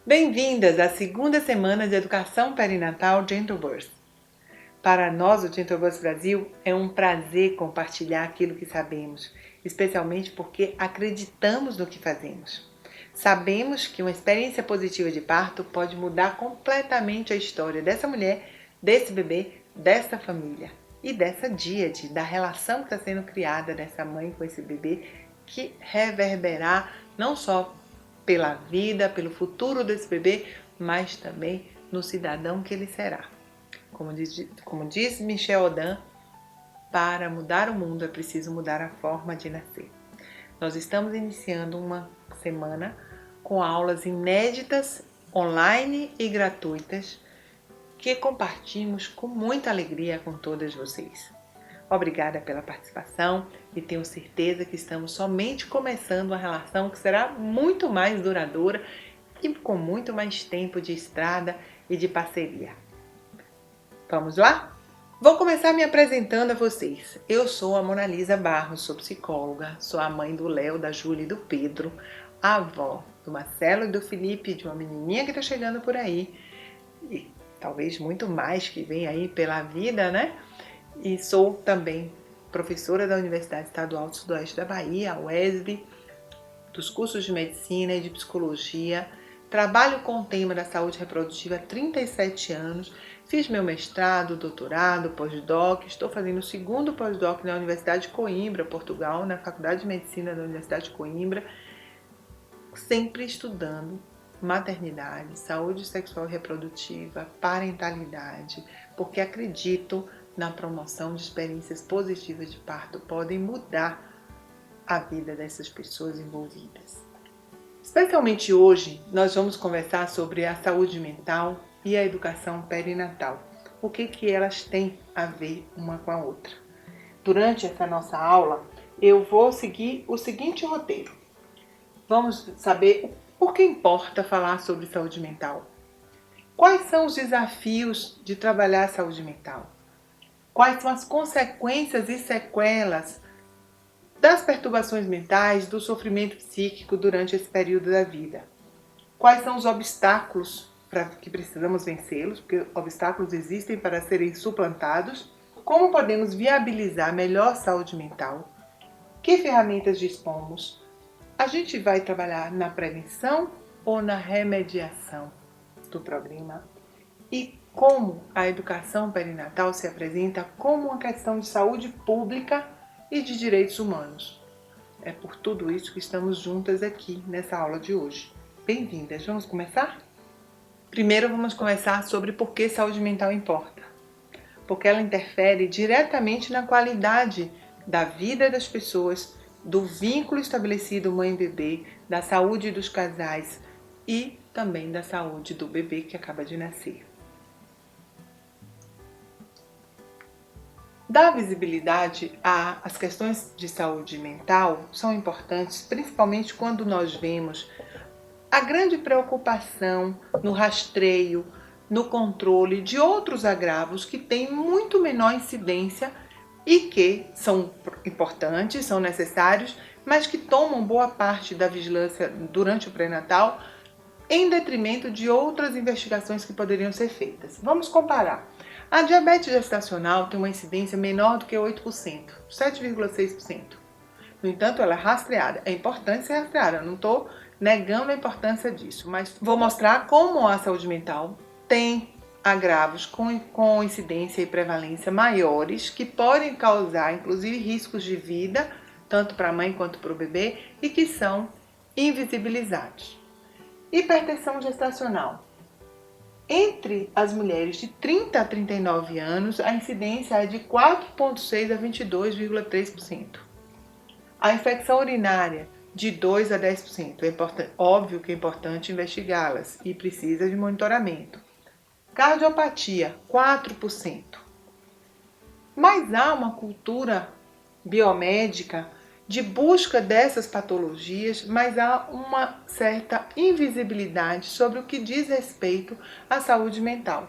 Bem-vindas à segunda semana de Educação Perinatal Gentle Birth. Para nós, o Gentle Birth Brasil, é um prazer compartilhar aquilo que sabemos, especialmente porque acreditamos no que fazemos. Sabemos que uma experiência positiva de parto pode mudar completamente a história dessa mulher, desse bebê, dessa família e dessa díade, da relação que está sendo criada dessa mãe com esse bebê, que reverberar não só pela vida, pelo futuro desse bebê, mas também no cidadão que ele será. Como diz Michel Audin, para mudar o mundo é preciso mudar a forma de nascer. Nós estamos iniciando uma semana com aulas inéditas, online e gratuitas, que compartilhamos com muita alegria com todas vocês. Obrigada pela participação e tenho certeza que estamos somente começando uma relação que será muito mais duradoura e com muito mais tempo de estrada e de parceria. Vamos lá? Vou começar me apresentando a vocês. Eu sou a Mona Lisa Barros, sou psicóloga, sou a mãe do Léo, da Júlia e do Pedro, a avó do Marcelo e do Felipe, de uma menininha que está chegando por aí e talvez muito mais que vem aí pela vida, né? E sou também professora da Universidade Estadual do Sudoeste da Bahia, a UESB, dos cursos de Medicina e de Psicologia. Trabalho com o tema da saúde reprodutiva há 37 anos. Fiz meu mestrado, doutorado, pós-doc. Estou fazendo o segundo pós-doc na Universidade de Coimbra, Portugal, na Faculdade de Medicina da Universidade de Coimbra, sempre estudando maternidade, saúde sexual e reprodutiva, parentalidade, porque acredito na promoção de experiências positivas de parto podem mudar a vida dessas pessoas envolvidas. Especialmente hoje, nós vamos conversar sobre a saúde mental e a educação perinatal. O que elas têm a ver uma com a outra. Durante essa nossa aula, eu vou seguir o seguinte roteiro. Vamos saber por que importa falar sobre saúde mental. Quais são os desafios de trabalhar a saúde mental? Quais são as consequências e sequelas das perturbações mentais, do sofrimento psíquico durante esse período da vida? Quais são os obstáculos que precisamos vencê-los, porque obstáculos existem para serem suplantados? Como podemos viabilizar melhor saúde mental? Que ferramentas dispomos? A gente vai trabalhar na prevenção ou na remediação do problema? E como a educação perinatal se apresenta como uma questão de saúde pública e de direitos humanos. É por tudo isso que estamos juntas aqui nessa aula de hoje. Bem-vindas! Vamos começar? Primeiro vamos conversar sobre por que saúde mental importa. Porque ela interfere diretamente na qualidade da vida das pessoas, do vínculo estabelecido mãe-bebê, da saúde dos casais e também da saúde do bebê que acaba de nascer. Dar visibilidade às questões de saúde mental são importantes, principalmente quando nós vemos a grande preocupação no rastreio, no controle de outros agravos que têm muito menor incidência e que são importantes, são necessários, mas que tomam boa parte da vigilância durante o pré-natal em detrimento de outras investigações que poderiam ser feitas. Vamos comparar. A diabetes gestacional tem uma incidência menor do que 8%, 7,6%. No entanto, ela é rastreada. É importante ser rastreada, não estou negando a importância disso, mas vou mostrar como a saúde mental tem agravos com incidência e prevalência maiores que podem causar, inclusive, riscos de vida, tanto para a mãe quanto para o bebê, e que são invisibilizados. Hipertensão gestacional. Entre as mulheres de 30 a 39 anos, a incidência é de 4,6% a 22,3%. A infecção urinária, de 2 a 10%. Óbvio que é importante investigá-las e precisa de monitoramento. Cardiopatia, 4%. Mas há uma cultura biomédica de busca dessas patologias, mas há uma certa invisibilidade sobre o que diz respeito à saúde mental.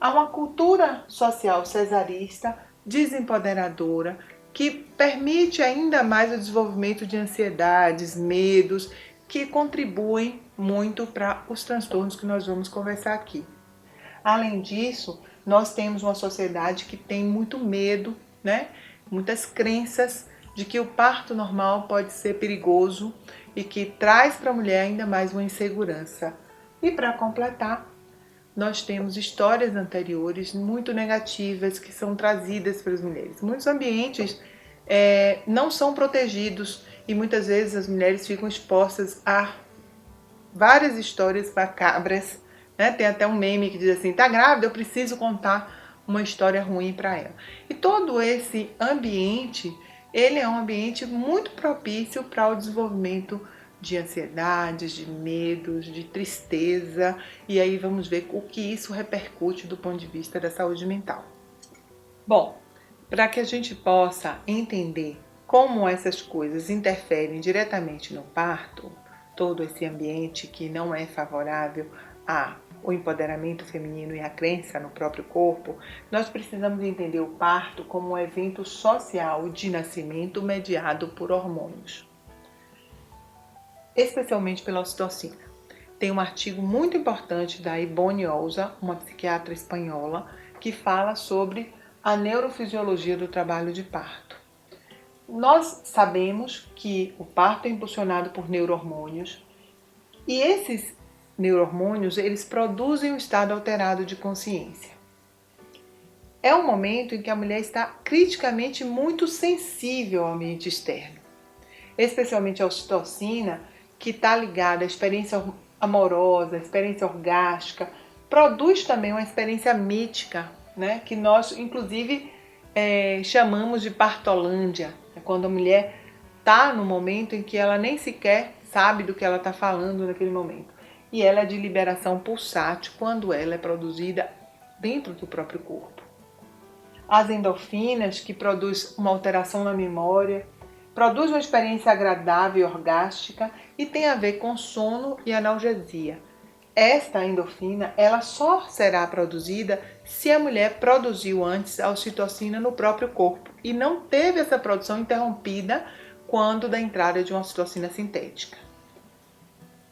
Há uma cultura social cesarista, desempoderadora, que permite ainda mais o desenvolvimento de ansiedades, medos que contribuem muito para os transtornos que nós vamos conversar aqui. Além disso, nós temos uma sociedade que tem muito medo, né? Muitas crenças de que o parto normal pode ser perigoso e que traz para a mulher ainda mais uma insegurança. E para completar, nós temos histórias anteriores muito negativas que são trazidas para as mulheres. Muitos ambientes não são protegidos e muitas vezes as mulheres ficam expostas a várias histórias macabras, né? Tem até um meme que diz assim: tá grávida, eu preciso contar uma história ruim para ela. E todo esse ambiente, ele é um ambiente muito propício para o desenvolvimento de ansiedades, de medos, de tristeza, e aí vamos ver o que isso repercute do ponto de vista da saúde mental. Bom, para que a gente possa entender como essas coisas interferem diretamente no parto, todo esse ambiente que não é favorável ao empoderamento feminino e à crença no próprio corpo, nós precisamos entender o parto como um evento social de nascimento mediado por hormônios, especialmente pela ocitocina. Tem um artigo muito importante da Ivone Ouza, uma psiquiatra espanhola, que fala sobre a neurofisiologia do trabalho de parto. Nós sabemos que o parto é impulsionado por neurohormônios e esses neurohormônios, eles produzem um estado alterado de consciência. É um momento em que a mulher está criticamente muito sensível ao ambiente externo, especialmente a ocitocina, que está ligada à experiência amorosa, à experiência orgástica, produz também uma experiência mítica, né, que nós, inclusive, chamamos de partolândia. É quando a mulher está no momento em que ela nem sequer sabe do que ela está falando naquele momento. E ela é de liberação pulsátil quando ela é produzida dentro do próprio corpo. As endorfinas, que produz uma alteração na memória, produz uma experiência agradável e orgástica e tem a ver com sono e analgesia. Esta endorfina, ela só será produzida se a mulher produziu antes a ocitocina no próprio corpo e não teve essa produção interrompida quando da entrada de uma ocitocina sintética.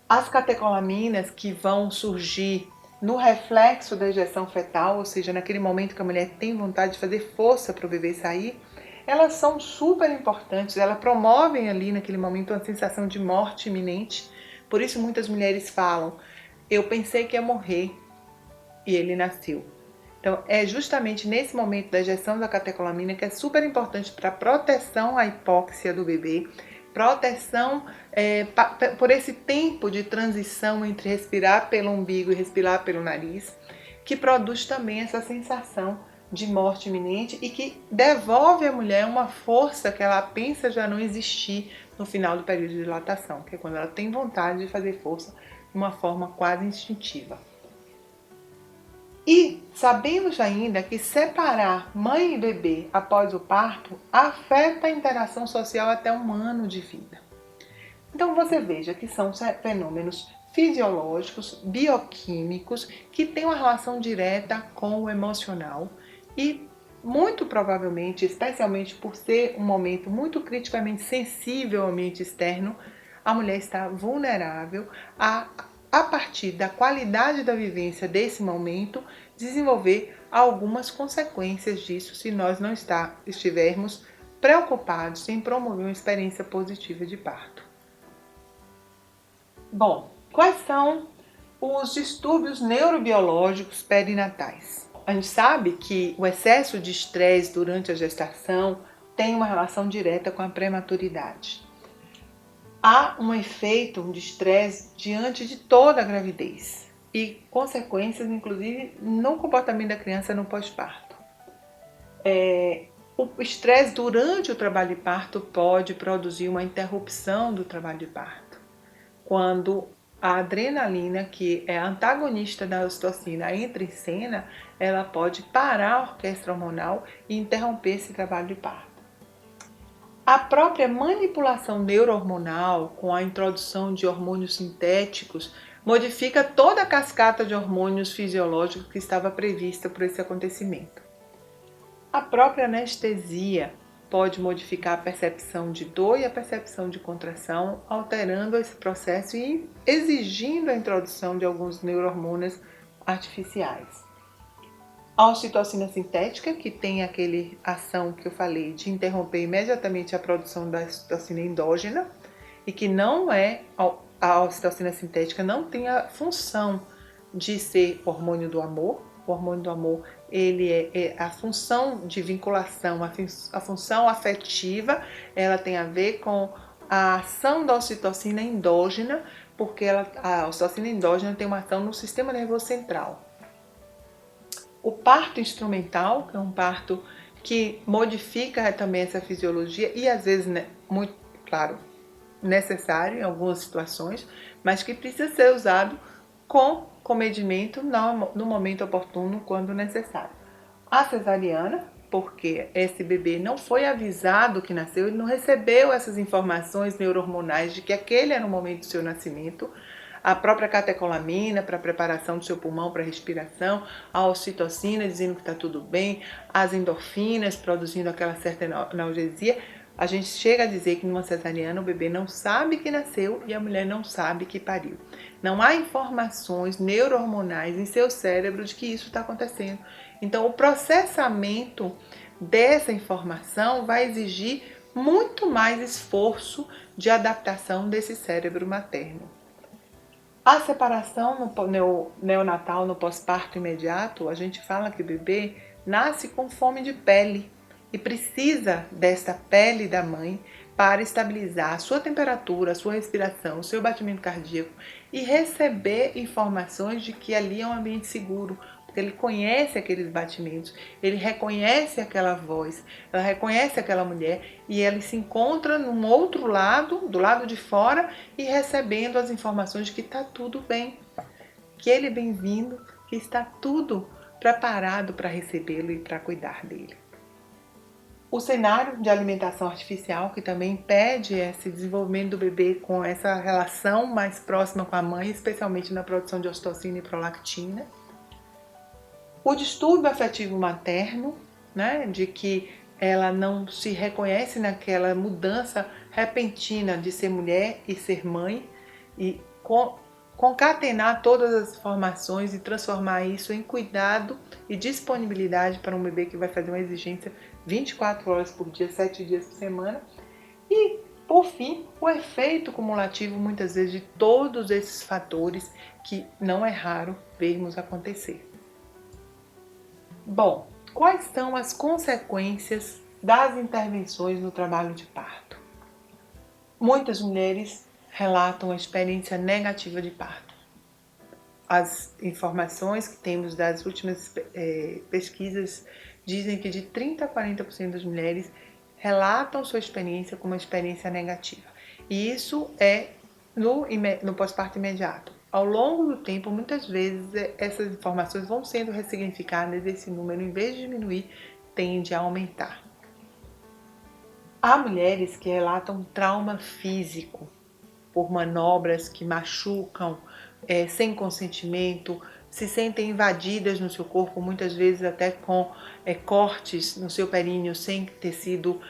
As catecolaminas, que vão surgir no reflexo da ejeção fetal, ou seja, naquele momento que a mulher tem vontade de fazer força para o bebê sair, elas são super importantes, elas promovem ali naquele momento uma sensação de morte iminente. Por isso muitas mulheres falam: eu pensei que ia morrer e ele nasceu. Então é justamente nesse momento da ejeção da catecolamina que é super importante para a proteção à hipóxia do bebê, proteção por esse tempo de transição entre respirar pelo umbigo e respirar pelo nariz, que produz também essa sensação de morte iminente e que devolve à mulher uma força que ela pensa já não existir no final do período de dilatação, que é quando ela tem vontade de fazer força de uma forma quase instintiva. E sabemos ainda que separar mãe e bebê após o parto afeta a interação social até 1 ano de vida. Então você veja que são fenômenos fisiológicos, bioquímicos, que têm uma relação direta com o emocional e muito provavelmente, especialmente por ser um momento muito criticamente sensível ao ambiente externo, a mulher está vulnerável a partir da qualidade da vivência desse momento, desenvolver algumas consequências disso se nós não estivermos preocupados em promover uma experiência positiva de parto. Bom, quais são os distúrbios neurobiológicos perinatais? A gente sabe que o excesso de estresse durante a gestação tem uma relação direta com a prematuridade. Há um efeito de estresse diante de toda a gravidez e consequências, inclusive, no comportamento da criança no pós-parto. O estresse durante o trabalho de parto pode produzir uma interrupção do trabalho de parto. Quando a adrenalina, que é a antagonista da ocitocina, entra em cena, ela pode parar a orquestra hormonal e interromper esse trabalho de parto. A própria manipulação neurohormonal, com a introdução de hormônios sintéticos, modifica toda a cascata de hormônios fisiológicos que estava prevista por esse acontecimento. A própria anestesia pode modificar a percepção de dor e a percepção de contração, alterando esse processo e exigindo a introdução de alguns neurohormônios artificiais. A ocitocina sintética, que tem aquele ação que eu falei de interromper imediatamente a produção da ocitocina endógena, e que não é, a ocitocina sintética não tem a função de ser hormônio do amor. O hormônio do amor, ele é a função de vinculação, a função afetiva, ela tem a ver com a ação da ocitocina endógena, porque a ocitocina endógena tem uma ação no sistema nervoso central. O parto instrumental, que é um parto que modifica também essa fisiologia e às vezes, né, muito claro, necessário em algumas situações, mas que precisa ser usado com comedimento no momento oportuno, quando necessário. A cesariana, porque esse bebê não foi avisado que nasceu, ele não recebeu essas informações neurohormonais de que aquele era o momento do seu nascimento. A própria catecolamina para a preparação do seu pulmão para a respiração, a ocitocina dizendo que está tudo bem, as endorfinas produzindo aquela certa analgesia. A gente chega a dizer que numa cesariana o bebê não sabe que nasceu e a mulher não sabe que pariu. Não há informações neurohormonais em seu cérebro de que isso está acontecendo. Então, o processamento dessa informação vai exigir muito mais esforço de adaptação desse cérebro materno. A separação no neonatal, no pós-parto imediato, a gente fala que o bebê nasce com fome de pele e precisa desta pele da mãe para estabilizar a sua temperatura, a sua respiração, o seu batimento cardíaco e receber informações de que ali é um ambiente seguro, porque ele conhece aqueles batimentos, ele reconhece aquela voz, ela reconhece aquela mulher e ele se encontra num outro lado, do lado de fora, e recebendo as informações de que está tudo bem, que ele é bem-vindo, que está tudo preparado para recebê-lo e para cuidar dele. O cenário de alimentação artificial, que também impede esse desenvolvimento do bebê com essa relação mais próxima com a mãe, especialmente na produção de ocitocina e prolactina. O distúrbio afetivo materno, né, de que ela não se reconhece naquela mudança repentina de ser mulher e ser mãe, e concatenar todas as informações e transformar isso em cuidado e disponibilidade para um bebê que vai fazer uma exigência 24 horas por dia, 7 dias por semana. E, por fim, o efeito cumulativo, muitas vezes, de todos esses fatores que não é raro vermos acontecer. Bom, quais são as consequências das intervenções no trabalho de parto? Muitas mulheres relatam a experiência negativa de parto. As informações que temos das últimas pesquisas dizem que de 30% a 40% das mulheres relatam sua experiência como uma experiência negativa. E isso é no pós-parto imediato. Ao longo do tempo, muitas vezes, essas informações vão sendo ressignificadas e esse número, em vez de diminuir, tende a aumentar. Há mulheres que relatam trauma físico por manobras que machucam sem consentimento, se sentem invadidas no seu corpo, muitas vezes até com cortes no seu períneo sem ter sido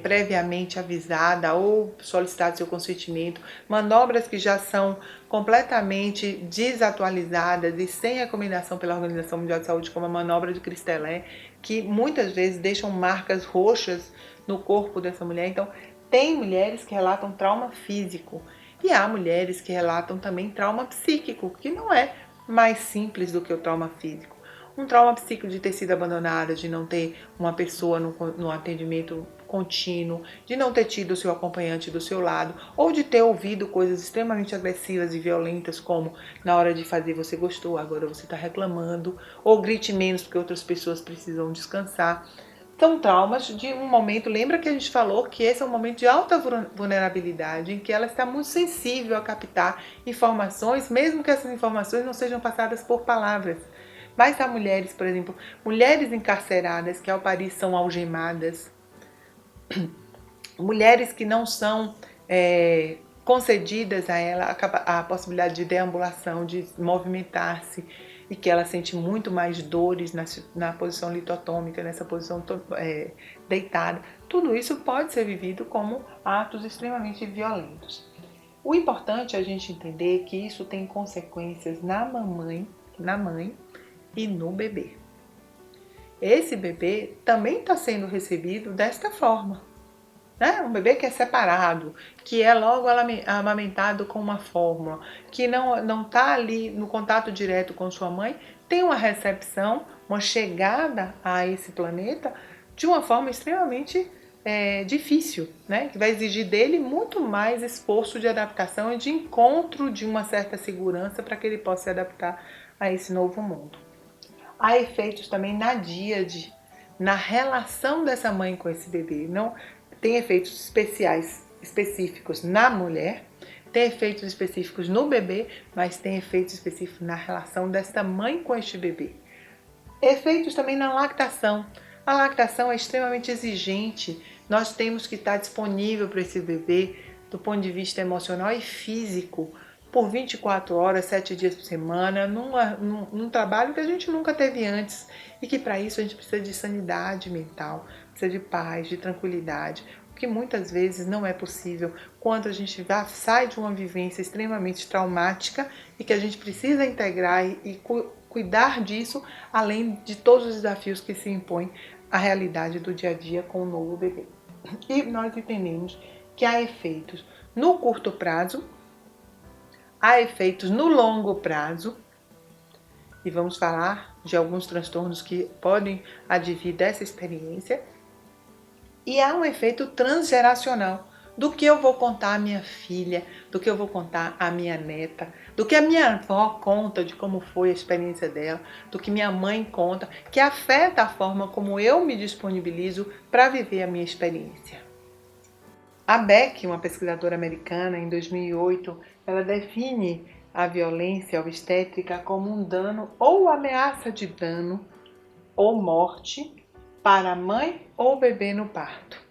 previamente avisada ou solicitado seu consentimento, manobras que já são completamente desatualizadas e sem recomendação pela Organização Mundial de Saúde, como a manobra de Christelé, que muitas vezes deixam marcas roxas no corpo dessa mulher. Então, tem mulheres que relatam trauma físico e há mulheres que relatam também trauma psíquico, que não é mais simples do que o trauma físico. Um trauma psíquico de ter sido abandonada, de não ter uma pessoa no atendimento contínuo, de não ter tido o seu acompanhante do seu lado, ou de ter ouvido coisas extremamente agressivas e violentas, como na hora de fazer você gostou, agora você está reclamando, ou grite menos porque outras pessoas precisam descansar. São traumas de um momento, lembra que a gente falou que esse é um momento de alta vulnerabilidade, em que ela está muito sensível a captar informações, mesmo que essas informações não sejam passadas por palavras. Mas há mulheres, por exemplo, mulheres encarceradas que ao parir são algemadas, mulheres que não são concedidas a ela a possibilidade de deambulação, de movimentar-se, e que ela sente muito mais dores na posição litotômica, nessa posição deitada. Tudo isso pode ser vivido como atos extremamente violentos. O importante é a gente entender que isso tem consequências na mãe e no bebê. Esse bebê também está sendo recebido desta forma. Né? Um bebê que é separado, que é logo amamentado com uma fórmula, que não está ali no contato direto com sua mãe, tem uma recepção, uma chegada a esse planeta de uma forma extremamente difícil, né? Que vai exigir dele muito mais esforço de adaptação e de encontro de uma certa segurança para que ele possa se adaptar a esse novo mundo. Há efeitos também na díade, na relação dessa mãe com esse bebê. Não tem efeitos específicos na mulher, tem efeitos específicos no bebê, mas tem efeitos específicos na relação dessa mãe com este bebê. Efeitos também na lactação. A lactação é extremamente exigente. Nós temos que estar disponível para esse bebê do ponto de vista emocional e físico por 24 horas, 7 dias por semana, num trabalho que a gente nunca teve antes e que para isso a gente precisa de sanidade mental, precisa de paz, de tranquilidade, o que muitas vezes não é possível quando a gente sai de uma vivência extremamente traumática e que a gente precisa integrar e cuidar disso, além de todos os desafios que se impõem à realidade do dia a dia com o novo bebê. E nós entendemos que há efeitos no curto prazo, há efeitos no longo prazo, e vamos falar de alguns transtornos que podem advir dessa experiência, e há um efeito transgeracional, do que eu vou contar à minha filha, do que eu vou contar à minha neta, do que a minha avó conta de como foi a experiência dela, do que minha mãe conta, que afeta a forma como eu me disponibilizo para viver a minha experiência. A Beck, uma pesquisadora americana, em 2008, ela define a violência obstétrica como um dano ou ameaça de dano ou morte para a mãe ou bebê no parto.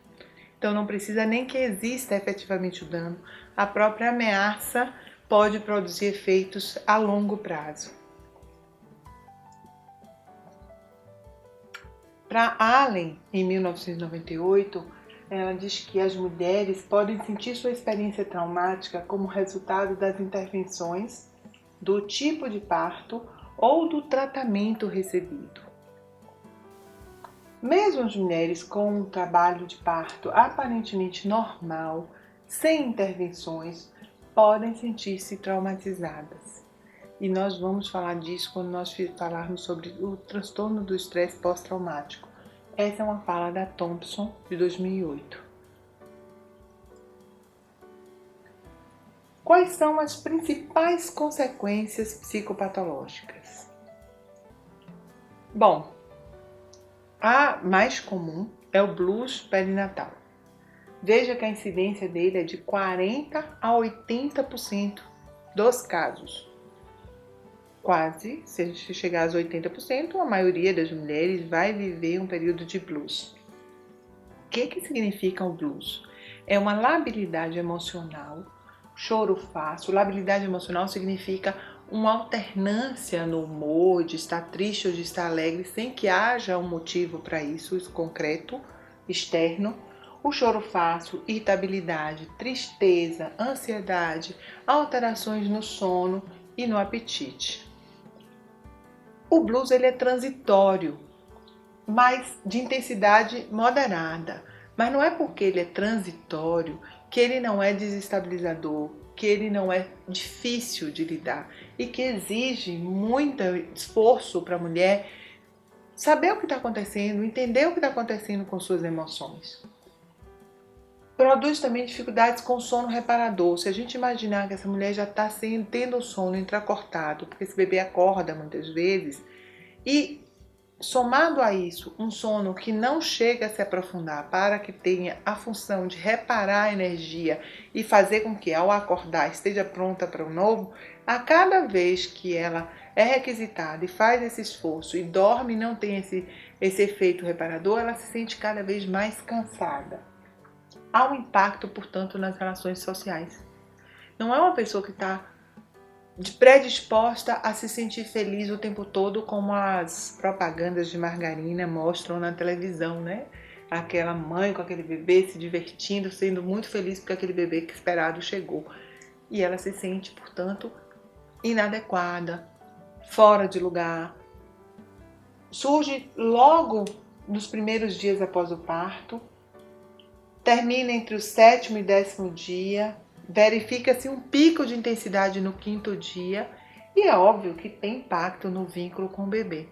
Então não precisa nem que exista efetivamente o dano, a própria ameaça pode produzir efeitos a longo prazo. Para Allen, em 1998, ela diz que as mulheres podem sentir sua experiência traumática como resultado das intervenções, do tipo de parto ou do tratamento recebido. Mesmo as mulheres com um trabalho de parto aparentemente normal, sem intervenções, podem sentir-se traumatizadas. E nós vamos falar disso quando nós falarmos sobre o transtorno do estresse pós-traumático. Essa é uma fala da Thompson, de 2008. Quais são as principais consequências psicopatológicas? Bom, a mais comum é o blues perinatal. Veja que a incidência dele é de 40% a 80% dos casos. Quase, se a gente chegar aos 80%, a maioria das mulheres vai viver um período de blues. O que significa o blues? É uma labilidade emocional, choro fácil. Labilidade emocional significa uma alternância no humor, de estar triste ou de estar alegre, sem que haja um motivo para isso concreto, externo. O choro fácil, irritabilidade, tristeza, ansiedade, alterações no sono e no apetite. O blues ele é transitório, mas de intensidade moderada. Mas não é porque ele é transitório que ele não é desestabilizador, que ele não é difícil de lidar e que exige muito esforço para a mulher saber o que está acontecendo, entender o que está acontecendo com suas emoções. Produz também dificuldades com sono reparador. Se a gente imaginar que essa mulher já está tendo o sono entrecortado, porque esse bebê acorda muitas vezes, e somado a isso, um sono que não chega a se aprofundar para que tenha a função de reparar a energia e fazer com que ao acordar esteja pronta para o novo, a cada vez que ela é requisitada e faz esse esforço e dorme e não tem esse efeito reparador, ela se sente cada vez mais cansada. Há um impacto, portanto, nas relações sociais. Não é uma pessoa que está predisposta a se sentir feliz o tempo todo, como as propagandas de margarina mostram na televisão, né? Aquela mãe com aquele bebê se divertindo, sendo muito feliz porque aquele bebê que esperado chegou. E ela se sente, portanto, inadequada, fora de lugar. Surge logo nos primeiros dias após o parto, termina entre o 7º e 10º dia, verifica-se um pico de intensidade no 5º dia e é óbvio que tem impacto no vínculo com o bebê.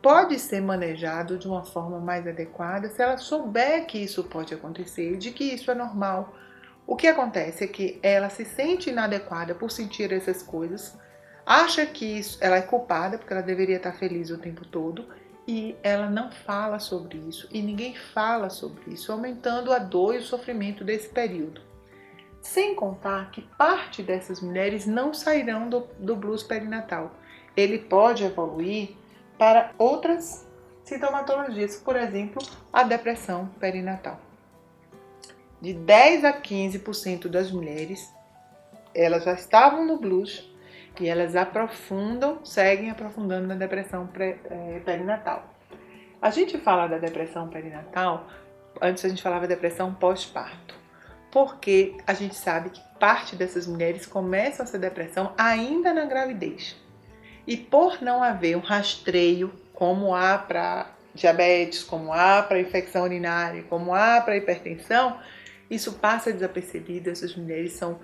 Pode ser manejado de uma forma mais adequada se ela souber que isso pode acontecer, de que isso é normal. O que acontece é que ela se sente inadequada por sentir essas coisas, acha que ela é culpada porque ela deveria estar feliz o tempo todo e ela não fala sobre isso e ninguém fala sobre isso, aumentando a dor e o sofrimento desse período. Sem contar que parte dessas mulheres não sairão do blues perinatal. Ele pode evoluir para outras sintomatologias, por exemplo, a depressão perinatal. De 10 a 15% das mulheres, elas já estavam no blues e elas seguem aprofundando na depressão perinatal. A gente fala da depressão perinatal, antes a gente falava da depressão pós-parto, porque a gente sabe que parte dessas mulheres começam essa depressão ainda na gravidez. E por não haver um rastreio, como há para diabetes, como há para infecção urinária, como há para hipertensão, isso passa desapercebido, essas mulheres são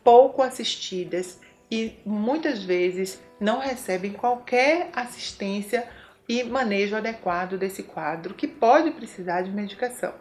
pouco assistidas e muitas vezes não recebem qualquer assistência e manejo adequado desse quadro, que pode precisar de medicação.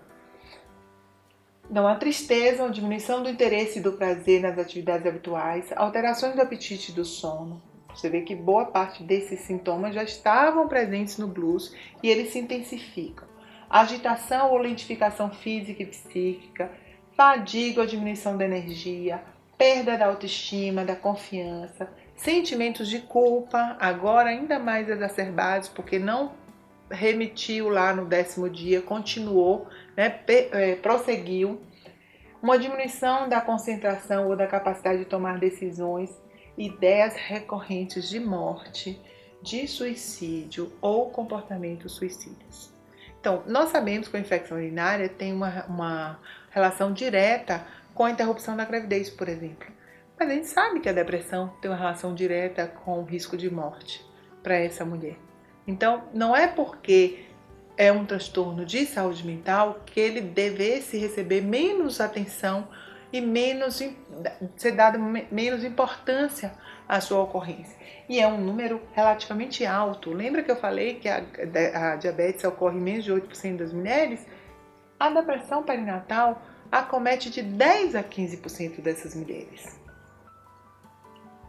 Então, a tristeza, a diminuição do interesse e do prazer nas atividades habituais, alterações do apetite e do sono. Você vê que boa parte desses sintomas já estavam presentes no blues e eles se intensificam. Agitação ou lentificação física e psíquica, fadiga ou diminuição da energia, perda da autoestima, da confiança, sentimentos de culpa, agora ainda mais exacerbados, porque não remitiu lá no 10º dia, continuou, né, prosseguiu, uma diminuição da concentração ou da capacidade de tomar decisões, ideias recorrentes de morte, de suicídio ou comportamentos suicidas. Então, nós sabemos que a infecção urinária tem uma relação direta com a interrupção da gravidez, por exemplo. Mas a gente sabe que a depressão tem uma relação direta com o risco de morte para essa mulher. Então, não é porque é um transtorno de saúde mental que ele devesse receber menos atenção e ser dada menos importância à sua ocorrência. E é um número relativamente alto. Lembra que eu falei que a diabetes ocorre em menos de 8% das mulheres? A depressão perinatal acomete de 10 a 15% dessas mulheres.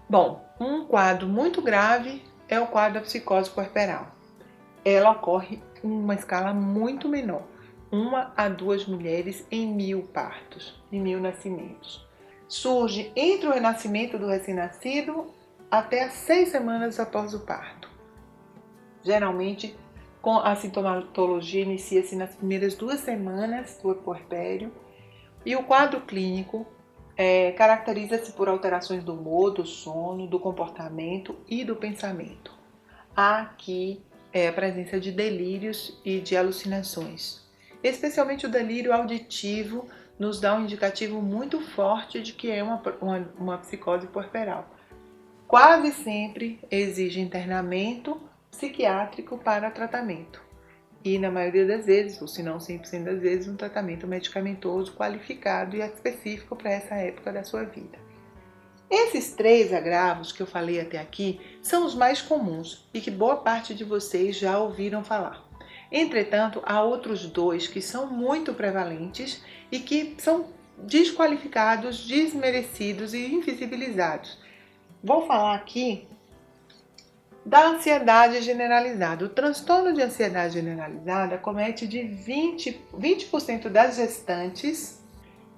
Bom, um quadro muito grave é o quadro da psicose puerperal. Ela ocorre em uma escala muito menor, 1 a 2 mulheres em 1000 partos, em 1000 nascimentos. Surge entre o renascimento do recém-nascido até as 6 semanas após o parto. Geralmente, a sintomatologia inicia-se nas primeiras 2 semanas do puerpério e o quadro clínico caracteriza-se por alterações do humor, do sono, do comportamento e do pensamento. Há aqui a presença de delírios e de alucinações. Especialmente o delírio auditivo nos dá um indicativo muito forte de que é uma psicose puerperal. Quase sempre exige internamento psiquiátrico para tratamento. E na maioria das vezes, ou se não 100% das vezes, um tratamento medicamentoso qualificado e específico para essa época da sua vida. Esses 3 agravos que eu falei até aqui são os mais comuns e que boa parte de vocês já ouviram falar. Entretanto, há outros 2 que são muito prevalentes e que são desqualificados, desmerecidos e invisibilizados. Vou falar aqui da ansiedade generalizada. O transtorno de ansiedade generalizada acomete de 20% das gestantes.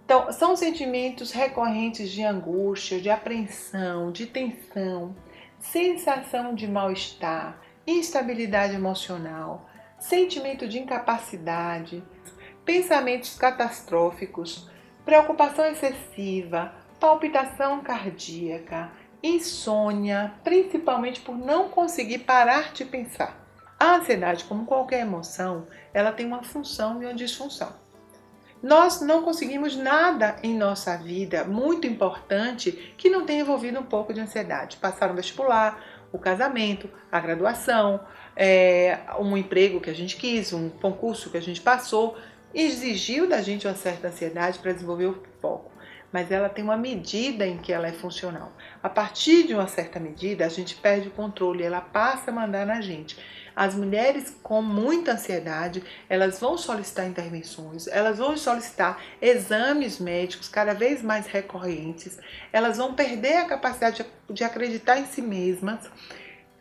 Então, são sentimentos recorrentes de angústia, de apreensão, de tensão, sensação de mal-estar, instabilidade emocional, sentimento de incapacidade, pensamentos catastróficos, preocupação excessiva, palpitação cardíaca, insônia, principalmente por não conseguir parar de pensar. A ansiedade, como qualquer emoção, ela tem uma função e uma disfunção. Nós não conseguimos nada em nossa vida muito importante que não tenha envolvido um pouco de ansiedade. Passar um vestibular, o casamento, a graduação, um emprego que a gente quis, um concurso que a gente passou, exigiu da gente uma certa ansiedade para desenvolver o foco. Mas ela tem uma medida em que ela é funcional. A partir de uma certa medida, a gente perde o controle, ela passa a mandar na gente. As mulheres com muita ansiedade, elas vão solicitar intervenções, elas vão solicitar exames médicos cada vez mais recorrentes, elas vão perder a capacidade de acreditar em si mesmas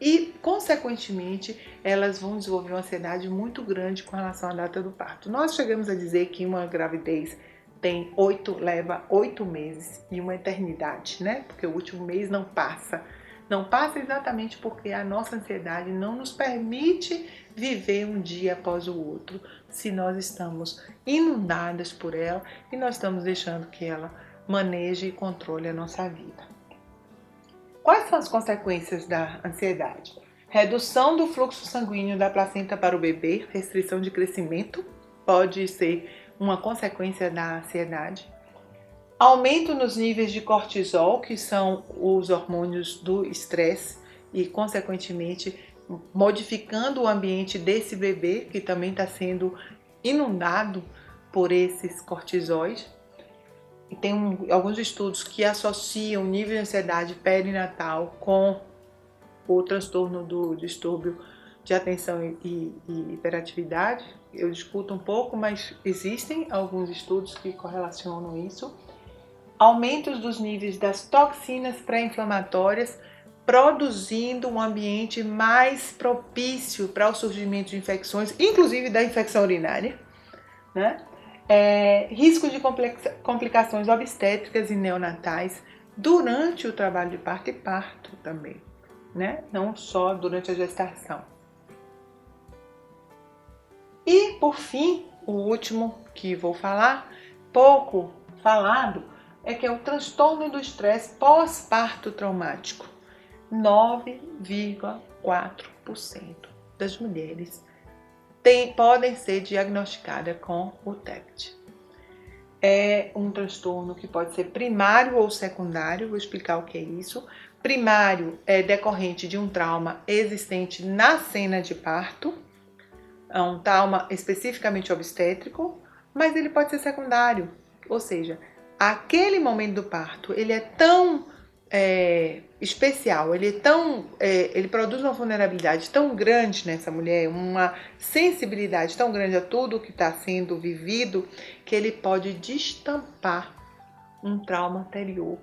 e, consequentemente, elas vão desenvolver uma ansiedade muito grande com relação à data do parto. Nós chegamos a dizer que uma gravidez leva 8 meses e uma eternidade, né? Porque o último mês não passa. Não passa exatamente porque a nossa ansiedade não nos permite viver um dia após o outro, se nós estamos inundadas por ela e nós estamos deixando que ela maneje e controle a nossa vida. Quais são as consequências da ansiedade? Redução do fluxo sanguíneo da placenta para o bebê, restrição de crescimento, pode ser uma consequência da ansiedade. Aumento nos níveis de cortisol, que são os hormônios do estresse, e, consequentemente, modificando o ambiente desse bebê, que também está sendo inundado por esses cortisóis. E tem alguns estudos que associam o nível de ansiedade perinatal com o transtorno do distúrbio de atenção e hiperatividade. Eu discuto um pouco, mas existem alguns estudos que correlacionam isso. Aumentos dos níveis das toxinas pré-inflamatórias, produzindo um ambiente mais propício para o surgimento de infecções, inclusive da infecção urinária, né? Risco de complicações obstétricas e neonatais durante o trabalho de parto e parto também, né? Não só durante a gestação. E, por fim, o último que vou falar, pouco falado, é que é o transtorno do estresse pós-parto traumático. 9,4% das mulheres podem ser diagnosticadas com o TEPT. É um transtorno que pode ser primário ou secundário, vou explicar o que é isso. Primário é decorrente de um trauma existente na cena de parto, é um trauma especificamente obstétrico, mas ele pode ser secundário, ou seja, aquele momento do parto, ele é tão especial, ele produz uma vulnerabilidade tão grande nessa mulher, uma sensibilidade tão grande a tudo que está sendo vivido, que ele pode destampar um trauma anterior,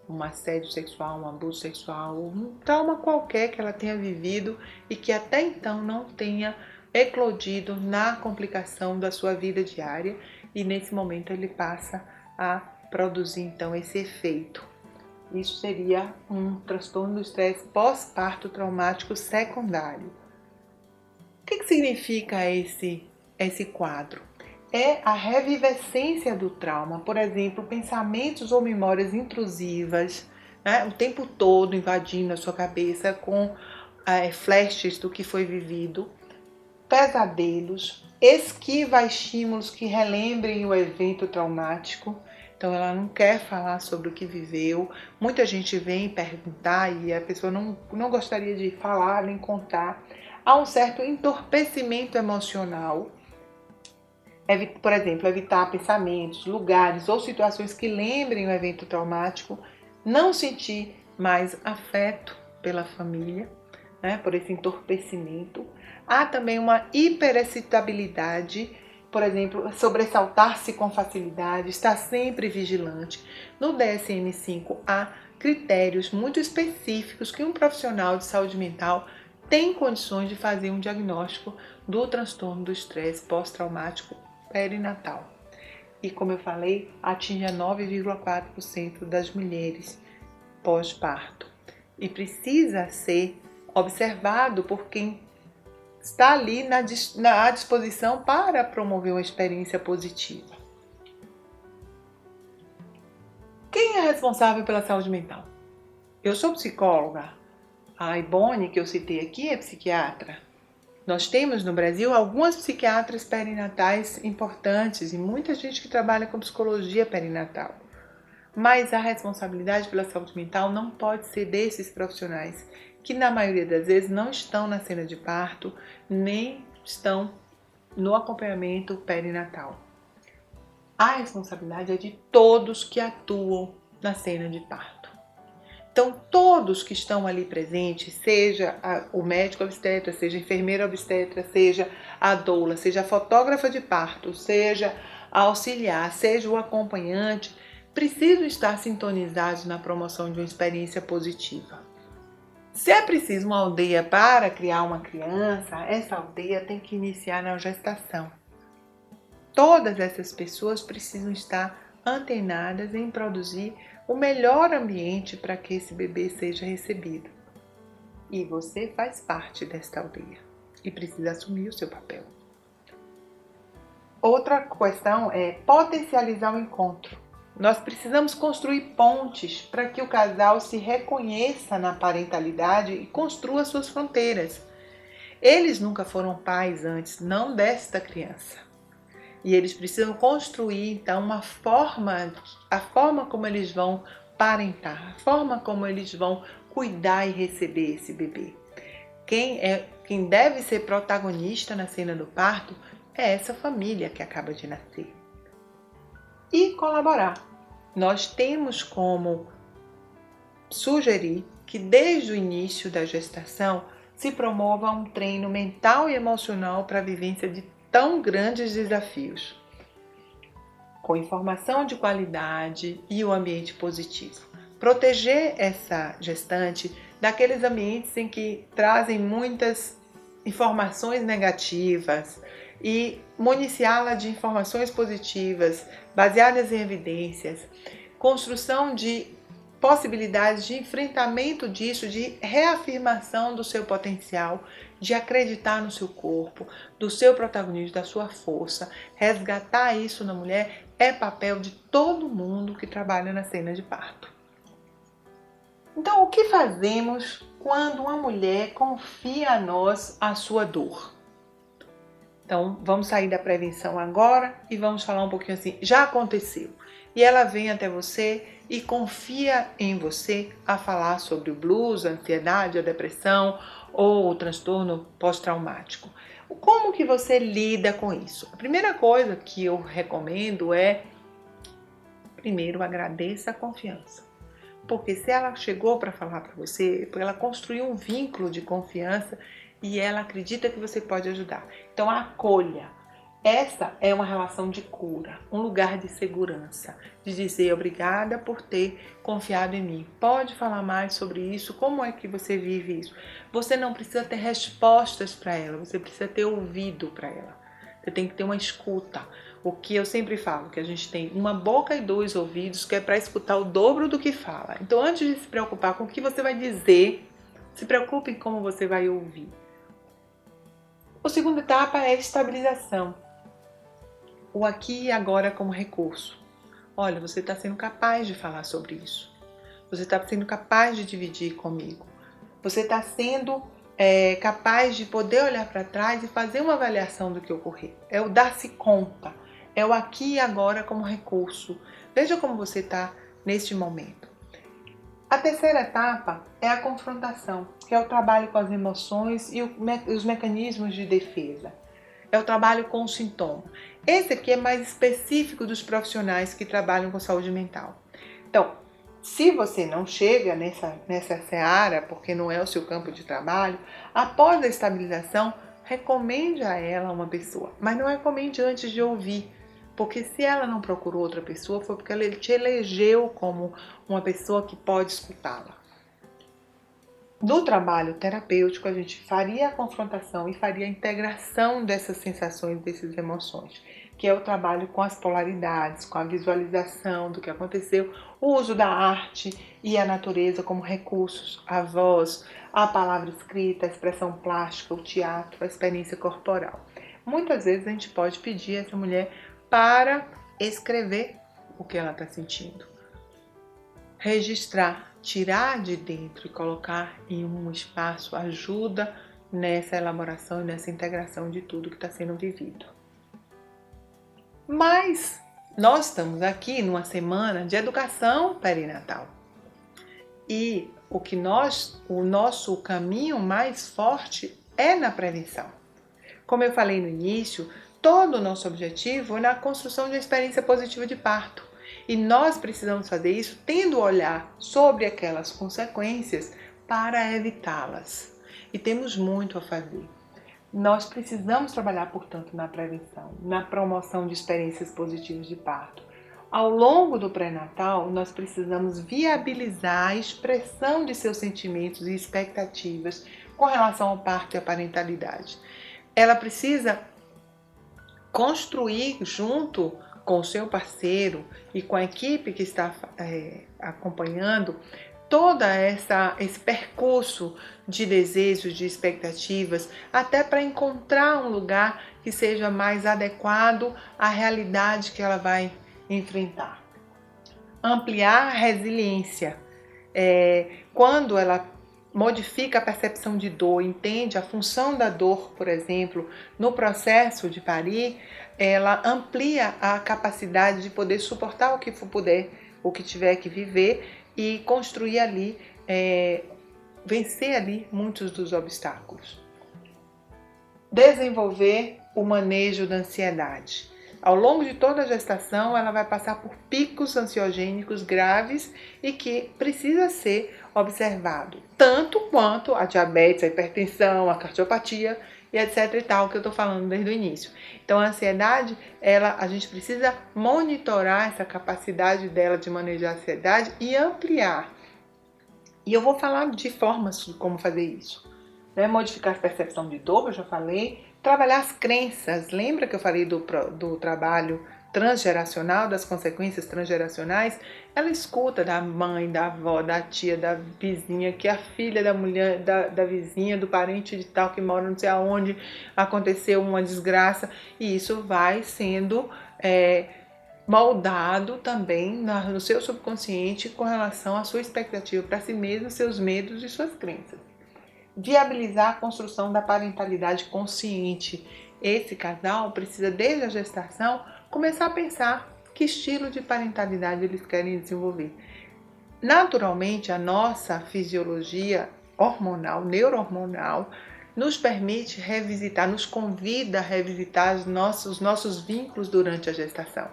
um assédio sexual, um abuso sexual, um trauma qualquer que ela tenha vivido e que até então não tenha eclodido na complicação da sua vida diária, e nesse momento ele passa a produzir então esse efeito. Isso seria um transtorno do estresse pós-parto traumático secundário. O que significa esse quadro? É a revivescência do trauma, por exemplo, pensamentos ou memórias intrusivas, né, o tempo todo invadindo a sua cabeça com flashes do que foi vivido, pesadelos, esquiva a estímulos que relembrem o evento traumático. Então ela não quer falar sobre o que viveu. Muita gente vem perguntar e a pessoa não gostaria de falar nem contar. Há um certo entorpecimento emocional. Por exemplo, evitar pensamentos, lugares ou situações que lembrem o evento traumático. Não sentir mais afeto pela família, né, por esse entorpecimento. Há também uma hiperexcitabilidade, por exemplo, sobressaltar-se com facilidade, estar sempre vigilante. No DSM-5 há critérios muito específicos que um profissional de saúde mental tem condições de fazer um diagnóstico do transtorno do estresse pós-traumático perinatal. E como eu falei, atinge a 9,4% das mulheres pós-parto. E precisa ser observado por quem está ali à disposição para promover uma experiência positiva. Quem é responsável pela saúde mental? Eu sou psicóloga. A Ivone, que eu citei aqui, é psiquiatra. Nós temos no Brasil algumas psiquiatras perinatais importantes e muita gente que trabalha com psicologia perinatal. Mas a responsabilidade pela saúde mental não pode ser desses profissionais, que na maioria das vezes não estão na cena de parto, nem estão no acompanhamento perinatal. A responsabilidade é de todos que atuam na cena de parto. Então, todos que estão ali presentes, seja o médico obstetra, seja a enfermeira obstetra, seja a doula, seja a fotógrafa de parto, seja a auxiliar, seja o acompanhante, precisam estar sintonizados na promoção de uma experiência positiva. Se é preciso uma aldeia para criar uma criança, essa aldeia tem que iniciar na gestação. Todas essas pessoas precisam estar antenadas em produzir o melhor ambiente para que esse bebê seja recebido. E você faz parte desta aldeia e precisa assumir o seu papel. Outra questão é potencializar o encontro. Nós precisamos construir pontes para que o casal se reconheça na parentalidade e construa suas fronteiras. Eles nunca foram pais antes, não desta criança. E eles precisam construir, então, a forma como eles vão parentar, a forma como eles vão cuidar e receber esse bebê. Quem deve ser protagonista na cena do parto é essa família que acaba de nascer. E colaborar. Nós temos como sugerir que desde o início da gestação se promova um treino mental e emocional para a vivência de tão grandes desafios, com informação de qualidade e o ambiente positivo. Proteger essa gestante daqueles ambientes em que trazem muitas informações negativas e municiá-la de informações positivas, baseadas em evidências, construção de possibilidades de enfrentamento disso, de reafirmação do seu potencial, de acreditar no seu corpo, do seu protagonismo, da sua força. Resgatar isso na mulher é papel de todo mundo que trabalha na cena de parto. Então, o que fazemos quando uma mulher confia a nós a sua dor? Então, vamos sair da prevenção agora e vamos falar um pouquinho assim, já aconteceu. E ela vem até você e confia em você a falar sobre o blues, a ansiedade, a depressão ou o transtorno pós-traumático. Como que você lida com isso? A primeira coisa que eu recomendo é, primeiro, agradeça a confiança. Porque se ela chegou para falar para você, ela construiu um vínculo de confiança e ela acredita que você pode ajudar. Então, acolha. Essa é uma relação de cura, um lugar de segurança, de dizer obrigada por ter confiado em mim. Pode falar mais sobre isso? Como é que você vive isso? Você não precisa ter respostas para ela, você precisa ter ouvido para ela. Você tem que ter uma escuta. O que eu sempre falo, que a gente tem uma boca e dois ouvidos, que é para escutar o dobro do que fala. Então, antes de se preocupar com o que você vai dizer, se preocupe em como você vai ouvir. A segunda etapa é a estabilização. O aqui e agora como recurso. Olha, você está sendo capaz de falar sobre isso. Você está sendo capaz de dividir comigo. Você está sendo capaz de poder olhar para trás e fazer uma avaliação do que ocorreu. É o dar-se conta. É o aqui e agora como recurso. Veja como você está neste momento. A terceira etapa é a confrontação, que é o trabalho com as emoções e os mecanismos de defesa. É o trabalho com o sintoma. Esse aqui é mais específico dos profissionais que trabalham com saúde mental. Então, se você não chega nessa seara, porque não é o seu campo de trabalho, após a estabilização, recomende a ela uma pessoa. Mas não recomende antes de ouvir, porque se ela não procurou outra pessoa, foi porque ela te elegeu como uma pessoa que pode escutá-la. No trabalho terapêutico, a gente faria a confrontação e faria a integração dessas sensações, dessas emoções, que é o trabalho com as polaridades, com a visualização do que aconteceu, o uso da arte e a natureza como recursos, a voz, a palavra escrita, a expressão plástica, o teatro, a experiência corporal. Muitas vezes a gente pode pedir a essa mulher para escrever o que ela está sentindo. registrar, tirar de dentro e colocar em um espaço ajuda nessa elaboração e nessa integração de tudo que está sendo vivido. Mas nós estamos aqui numa semana de educação perinatal e o nosso caminho mais forte é na prevenção. Como eu falei no início, todo o nosso objetivo é na construção de uma experiência positiva de parto. E nós precisamos fazer isso tendo olhar sobre aquelas consequências para evitá-las. E temos muito a fazer. Nós precisamos trabalhar, portanto, na prevenção, na promoção de experiências positivas de parto. Ao longo do pré-natal, nós precisamos viabilizar a expressão de seus sentimentos e expectativas com relação ao parto e à parentalidade. Ela precisa construir junto com o seu parceiro e com a equipe que está acompanhando todo esse percurso de desejos, de expectativas, até para encontrar um lugar que seja mais adequado à realidade que ela vai enfrentar. Ampliar a resiliência. Quando ela modifica a percepção de dor, entende a função da dor, por exemplo, no processo de parir, ela amplia a capacidade de poder suportar o que for puder, o que tiver que viver e construir ali, vencer ali muitos dos obstáculos. Desenvolver o manejo da ansiedade. Ao longo de toda a gestação, ela vai passar por picos ansiogênicos graves e que precisa ser observado, tanto quanto a diabetes, a hipertensão, a cardiopatia e etc e tal, que eu estou falando desde o início. Então, a ansiedade, a gente precisa monitorar essa capacidade dela de manejar a ansiedade e ampliar. E eu vou falar de formas de como fazer isso. Modificar a percepção de dor, eu já falei. Trabalhar as crenças. Lembra que eu falei do trabalho transgeracional, das consequências transgeracionais? Ela escuta da mãe, da avó, da tia, da vizinha, que a filha da mulher, da vizinha, do parente de tal que mora não sei aonde, aconteceu uma desgraça. E isso vai sendo moldado também no seu subconsciente com relação à sua expectativa para si mesmo, seus medos e suas crenças. Viabilizar a construção da parentalidade consciente. Esse casal precisa, desde a gestação, começar a pensar que estilo de parentalidade eles querem desenvolver. Naturalmente, a nossa fisiologia hormonal, neurohormonal, nos permite revisitar, nos convida a revisitar os nossos vínculos durante a gestação.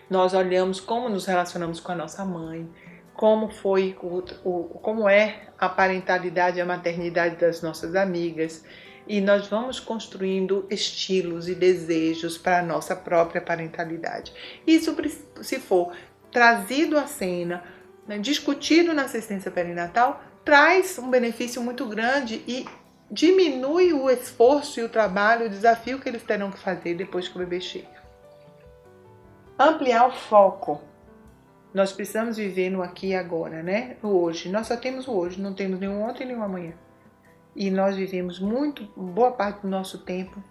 Nós olhamos como nos relacionamos com a nossa mãe, como é a parentalidade e a maternidade das nossas amigas, e nós vamos construindo estilos e desejos para a nossa própria parentalidade. Isso, se for trazido à cena, discutido na assistência perinatal, traz um benefício muito grande e diminui o esforço e o trabalho, o desafio que eles terão que fazer depois que o bebê chega. Ampliar o foco. Nós precisamos viver no aqui e agora, no hoje. Nós só temos o hoje, não temos nenhum ontem nem um amanhã. E nós vivemos boa parte do nosso tempo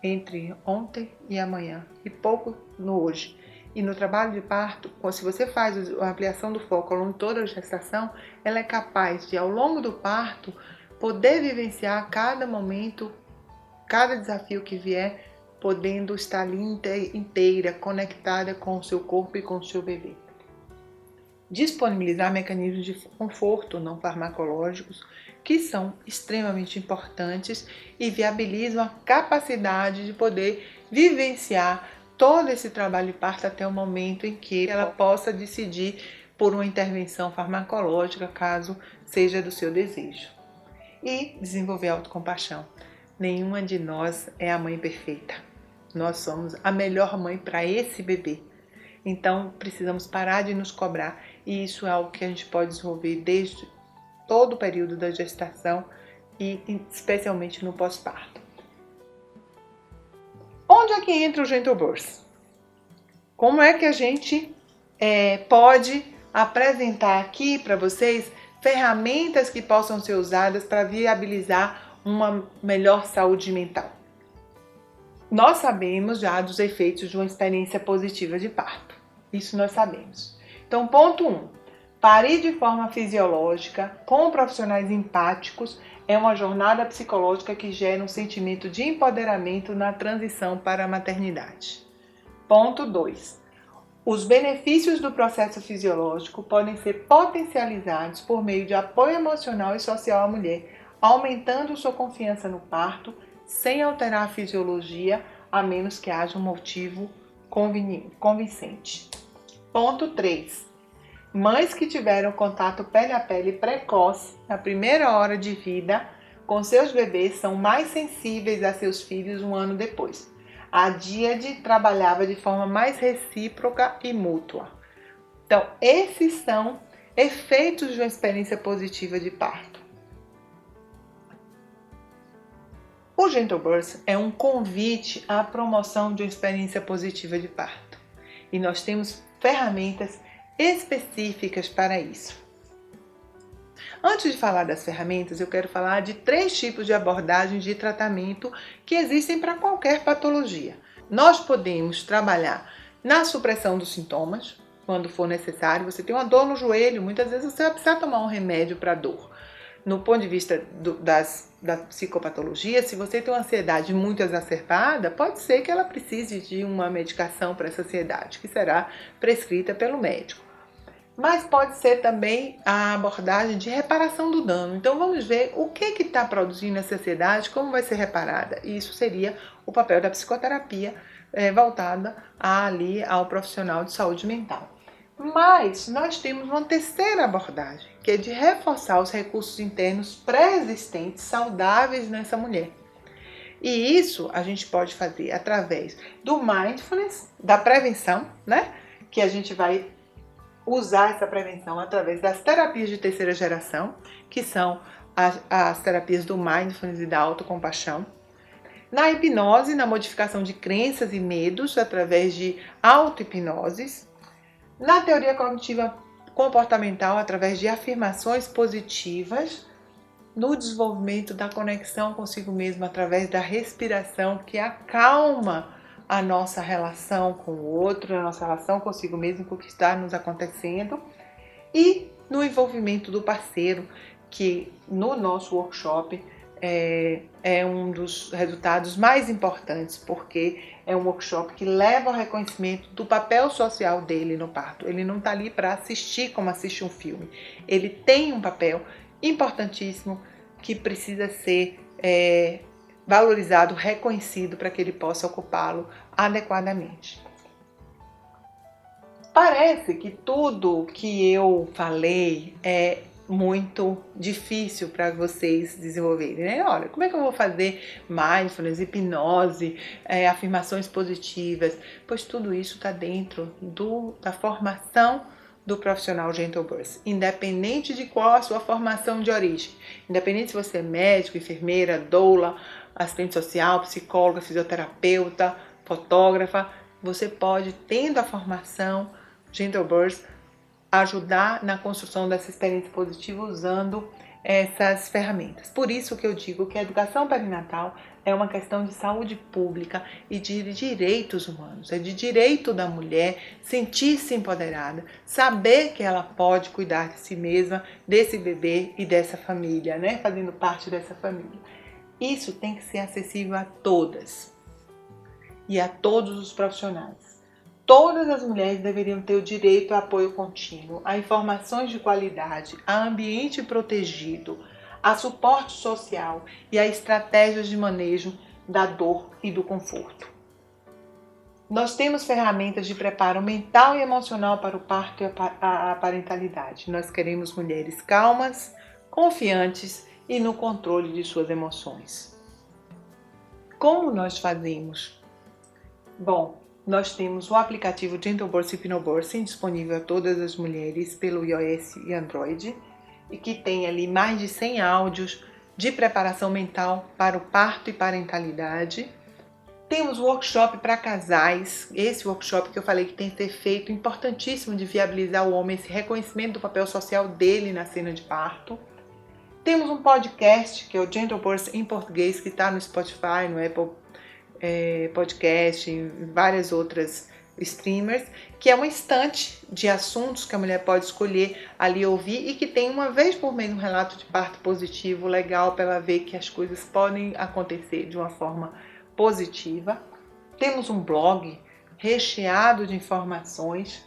entre ontem e amanhã, e pouco no hoje. E no trabalho de parto, se você faz a ampliação do foco ao longo de toda a gestação, ela é capaz de, ao longo do parto, poder vivenciar cada momento, cada desafio que vier, podendo estar ali inteira, conectada com o seu corpo e com o seu bebê. Disponibilizar mecanismos de conforto não farmacológicos que são extremamente importantes e viabilizam a capacidade de poder vivenciar todo esse trabalho de parto até o momento em que ela possa decidir por uma intervenção farmacológica, caso seja do seu desejo. E desenvolver a autocompaixão. Nenhuma de nós é a mãe perfeita. Nós somos a melhor mãe para esse bebê. Então, precisamos parar de nos cobrar. E isso é algo que a gente pode desenvolver desde todo o período da gestação e especialmente no pós-parto. Onde é que entra o Gentle Birth? Como é que a gente pode apresentar aqui para vocês ferramentas que possam ser usadas para viabilizar uma melhor saúde mental? Nós sabemos já dos efeitos de uma experiência positiva de parto. Isso nós sabemos. Então, ponto 1. Parir de forma fisiológica, com profissionais empáticos, é uma jornada psicológica que gera um sentimento de empoderamento na transição para a maternidade. Ponto 2. Os benefícios do processo fisiológico podem ser potencializados por meio de apoio emocional e social à mulher, aumentando sua confiança no parto, sem alterar a fisiologia, a menos que haja um motivo convincente. Ponto 3. Mães que tiveram contato pele a pele precoce na primeira hora de vida com seus bebês são mais sensíveis a seus filhos um ano depois. A Díade trabalhava de forma mais recíproca e mútua. Então, esses são efeitos de uma experiência positiva de parto. O Gentle Birth é um convite à promoção de uma experiência positiva de parto. E nós temos ferramentas específicas para isso. Antes de falar das ferramentas, eu quero falar de 3 tipos de abordagens de tratamento que existem para qualquer patologia. Nós podemos trabalhar na supressão dos sintomas, quando for necessário. Você tem uma dor no joelho, muitas vezes você vai precisar tomar um remédio para dor. No ponto de vista da psicopatologia, se você tem uma ansiedade muito exacerbada, pode ser que ela precise de uma medicação para essa ansiedade, que será prescrita pelo médico. Mas pode ser também a abordagem de reparação do dano. Então vamos ver o que está produzindo essa ansiedade, como vai ser reparada. E isso seria o papel da psicoterapia voltada ali ao profissional de saúde mental. Mas nós temos uma terceira abordagem, que é de reforçar os recursos internos pré-existentes, saudáveis nessa mulher. E isso a gente pode fazer através do mindfulness, da prevenção, né? Que a gente vai usar essa prevenção através das terapias de terceira geração, que são as terapias do mindfulness e da autocompaixão. Na hipnose, na modificação de crenças e medos através de auto-hipnoses. Na teoria cognitiva comportamental, através de afirmações positivas. No desenvolvimento da conexão consigo mesmo através da respiração, que acalma a nossa relação com o outro, a nossa relação consigo mesmo, com o que está nos acontecendo, e no envolvimento do parceiro, que no nosso workshop é um dos resultados mais importantes, porque é um workshop que leva ao reconhecimento do papel social dele no parto. Ele não está ali para assistir como assiste um filme, ele tem um papel importantíssimo que precisa ser valorizado, reconhecido para que ele possa ocupá-lo adequadamente. Parece que tudo que eu falei é muito difícil para vocês desenvolverem, né? Olha, como é que eu vou fazer mindfulness, hipnose, afirmações positivas? Pois tudo isso está dentro da formação do profissional Gentle Birth, independente de qual a sua formação de origem, independente se você é médico, enfermeira, doula, assistente social, psicóloga, fisioterapeuta, fotógrafa, você pode, tendo a formação Gentle Birth, ajudar na construção dessa experiência positiva usando essas ferramentas. Por isso que eu digo que a educação perinatal é uma questão de saúde pública e de direitos humanos. É de direito da mulher sentir-se empoderada, saber que ela pode cuidar de si mesma, desse bebê e dessa família, né? Fazendo parte dessa família. Isso tem que ser acessível a todas e a todos os profissionais. Todas as mulheres deveriam ter o direito a apoio contínuo, a informações de qualidade, a ambiente protegido, a suporte social e a estratégias de manejo da dor e do conforto. Nós temos ferramentas de preparo mental e emocional para o parto e a parentalidade. Nós queremos mulheres calmas, confiantes e no controle de suas emoções. Como nós fazemos? Bom, nós temos o aplicativo Gentle Birth Hypnobirthing disponível a todas as mulheres pelo iOS e Android e que tem ali mais de 100 áudios de preparação mental para o parto e parentalidade. Temos o workshop para casais, esse workshop que eu falei que tem que ser feito, importantíssimo de viabilizar o homem, esse reconhecimento do papel social dele na cena de parto. Temos um podcast que é o Gentle Birth em português, que está no Spotify, no Apple Podcast, em várias outras Streamers, que é uma estante de assuntos que a mulher pode escolher ali ouvir e que tem uma vez por mês um relato de parto positivo, legal para ela ver que as coisas podem acontecer de uma forma positiva. Temos um blog recheado de informações.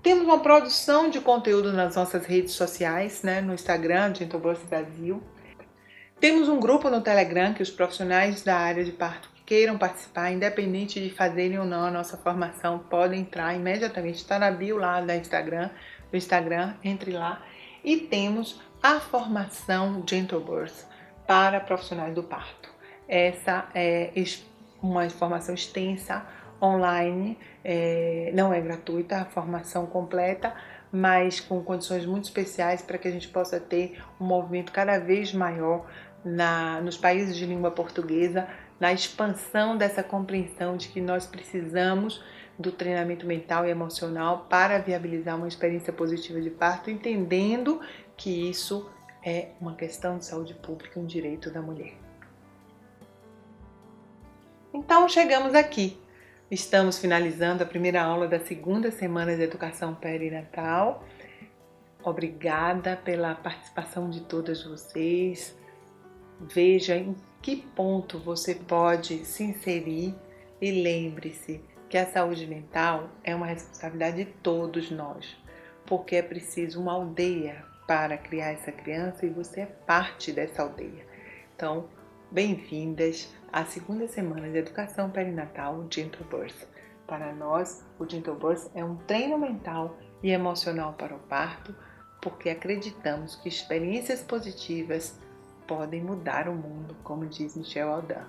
Temos uma produção de conteúdo nas nossas redes sociais, né, no Instagram, Gentle Birth Brasil. Temos um grupo no Telegram que os profissionais da área de parto que queiram participar, independente de fazerem ou não a nossa formação, podem entrar imediatamente. Está na bio lá do Instagram, entre lá. E temos a formação Gentle Birth para profissionais do parto. Essa é uma formação extensa, online, não é gratuita, a formação completa, mas com condições muito especiais para que a gente possa ter um movimento cada vez maior nos países de língua portuguesa, na expansão dessa compreensão de que nós precisamos do treinamento mental e emocional para viabilizar uma experiência positiva de parto, entendendo que isso é uma questão de saúde pública, um direito da mulher. Então chegamos aqui. Estamos finalizando a primeira aula da segunda semana de educação perinatal. Obrigada pela participação de todas vocês. Veja em que ponto você pode se inserir e lembre-se que a saúde mental é uma responsabilidade de todos nós, porque é preciso uma aldeia para criar essa criança e você é parte dessa aldeia. Então, bem-vindas à segunda semana de educação perinatal Gentle Birth. Para nós, o Gentle Birth é um treino mental e emocional para o parto, porque acreditamos que experiências positivas podem mudar o mundo, como diz Michel Aldan.